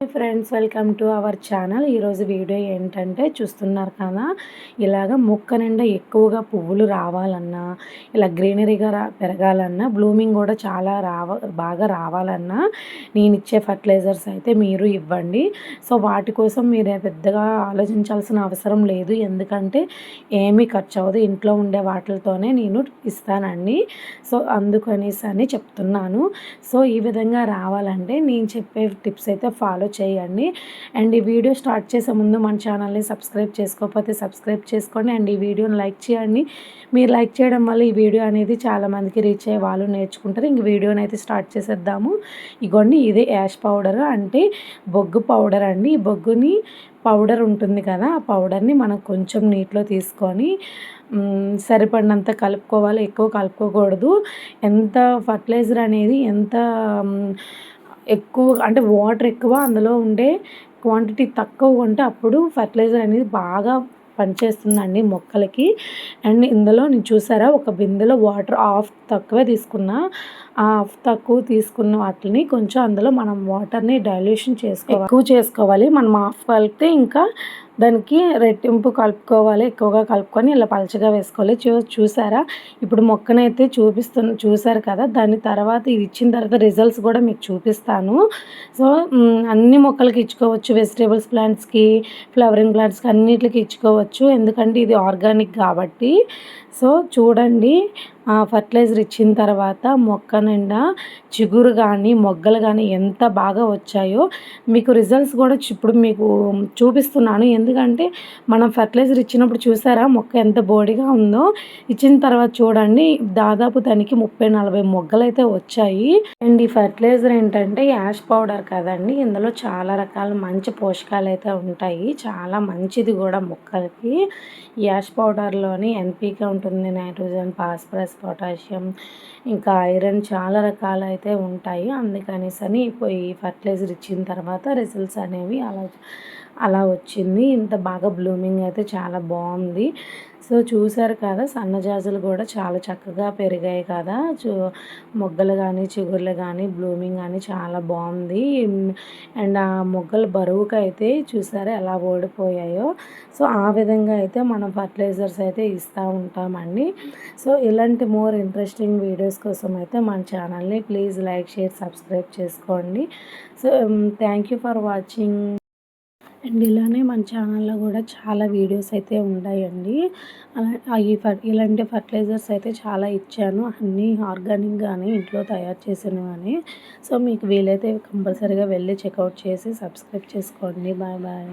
Friends, welcome to our channel. ఈరోజు video ఏంటంటే చూస్తున్నారు కదా, ఇలాగ మొక్క నిండా ఎక్కువగా పువ్వులు రావాలన్నా, ఇలా గ్రీనరీగా పెరగాలన్నా, బ్లూమింగ్ కూడా చాలా బాగా రావాలన్నా నేను ఇచ్చే ఫర్టిలైజర్స్ అయితే మీరు ఇవ్వండి. సో వాటి కోసం మీరు పెద్దగా ఆలోచించాల్సిన అవసరం లేదు, ఎందుకంటే ఏమీ ఖర్చు అవ్వదు, ఇంట్లో ఉండే వాటితోనే నేను ఇస్తానండి. సో అందుకనేసి అని చెప్తున్నాను. సో ఈ విధంగా రావాలంటే నేను చెప్పే టిప్స్ అయితే ఫాలో చేయండి. అండ్ ఈ వీడియో స్టార్ట్ చేసే ముందు మన ఛానల్ని సబ్స్క్రైబ్ చేసుకోకపోతే సబ్స్క్రైబ్ చేసుకోండి. అండ్ ఈ వీడియోని లైక్ చేయండి. మీరు లైక్ చేయడం వల్ల ఈ వీడియో అనేది చాలామందికి రీచ్ అయ్యే వాళ్ళు నేర్చుకుంటారు. ఇంక వీడియోని అయితే స్టార్ట్ చేసేద్దాము. ఇగోండి, ఇదే యాష్ పౌడర్ అంటే బొగ్గు పౌడర్ అండి. ఈ బొగ్గుని పౌడర్ ఉంటుంది కదా, ఆ పౌడర్ని మనం కొంచెం నీటిలో తీసుకొని సరిపడినంత కలుపుకోవాలి, ఎక్కువ కలుపుకోకూడదు. ఎంత ఫర్టిలైజర్ అనేది ఎంత ఎక్కువ అంటే వాటర్ ఎక్కువ అందులో ఉండే క్వాంటిటీ తక్కువ ఉంటే అప్పుడు ఫర్టిలైజర్ అనేది బాగా పనిచేస్తుందండి మొక్కలకి. అండ్ ఇందులో నేను చూసారా, ఒక బిందెలో వాటర్ హాఫ్ తక్కువే తీసుకున్నా. ఆ హాఫ్ తక్కువ తీసుకున్న వాటిని కొంచెం అందులో మనం వాటర్ని డైల్యూషన్ ఎక్కువ చేసుకోవాలి. మనం హాఫ్ కలిపితే ఇంకా దానికి రెట్టింపు కలుపుకోవాలి, ఎక్కువగా కలుపుకొని ఇలా పలచగా వేసుకోవాలి. చూసారా, ఇప్పుడు మొక్కనైతే చూసారు కదా, దాని తర్వాత ఇది ఇచ్చిన తర్వాత రిజల్ట్స్ కూడా మీకు చూపిస్తాను. సో అన్ని మొక్కలకి ఇచ్చుకోవచ్చు, వెజిటేబుల్స్ ప్లాంట్స్కి, ఫ్లవరింగ్ ప్లాంట్స్కి అన్నిటికి ఇచ్చుకోవచ్చు, ఎందుకంటే ఇది ఆర్గానిక్ కాబట్టి. సో చూడండి, ఫర్టిలైజర్ ఇచ్చిన తర్వాత మొక్క నిండా చిగురు కానీ మొగ్గలు కానీ ఎంత బాగా వచ్చాయో మీకు రిజల్ట్స్ కూడా ఇప్పుడు మీకు చూపిస్తున్నాను. ఎందుకంటే మనం ఫర్టిలైజర్ ఇచ్చినప్పుడు చూసారా మొక్క ఎంత బోడిగా ఉందో, ఇచ్చిన తర్వాత చూడండి దాదాపు దానికి 30-40 మొగ్గలు అయితే వచ్చాయి. అండ్ ఈ ఫర్టిలైజర్ ఏంటంటే యాష్ పౌడర్ కదండి, ఇందులో చాలా రకాల మంచి పోషకాలు అయితే ఉంటాయి, చాలా మంచిది కూడా మొక్కలకి. యాష్ పౌడర్లోని ఎన్పికే ఉంటుంది, నైట్రోజన్, ఫాస్ఫరస్, పొటాషియం, ఇంకా ఐరన్, చాలా రకాలు అయితే ఉంటాయి. అందుకనేసని ఈ ఫర్టిలైజర్ ఇచ్చిన తర్వాత రిజల్ట్స్ అనేవి అలా వచ్చింది. ఇంత బాగా బ్లూమింగ్ అయితే చాలా బాగుంది. సో చూసారు కదా, సన్నజాజులు కూడా చాలా చక్కగా పెరిగాయి కదా, మొగ్గలు కానీ చిగుర్లు కానీ బ్లూమింగ్ కానీ చాలా బాగుంది. అండ్ ఆ మొగ్గలు బరువుకి అయితే చూసారా ఎలా ఓడిపోయాయో. సో ఆ విధంగా అయితే మనం ఫర్టిలైజర్స్ అయితే ఇస్తూ ఉంటామండి. సో ఇలాంటి మోర్ ఇంట్రెస్టింగ్ వీడియోస్ కోసం అయితే మన ఛానల్ని ప్లీజ్ లైక్, షేర్, సబ్స్క్రైబ్ చేసుకోండి. So thank you for watching. And ఇలానే మన ఛానల్లో కూడా చాలా వీడియోస్ అయితే ఉంటాయండి. ఇలాంటి ఫర్టిలైజర్స్ అయితే చాలా ఇచ్చాను, అన్నీ ఆర్గానిక్గానే ఇంట్లో తయారు చేసినవని. సో మీకు వీలైతే కంపల్సరీగా వెళ్ళి చెక్అవుట్ చేసి సబ్స్క్రైబ్ చేసుకోండి. Bye bye.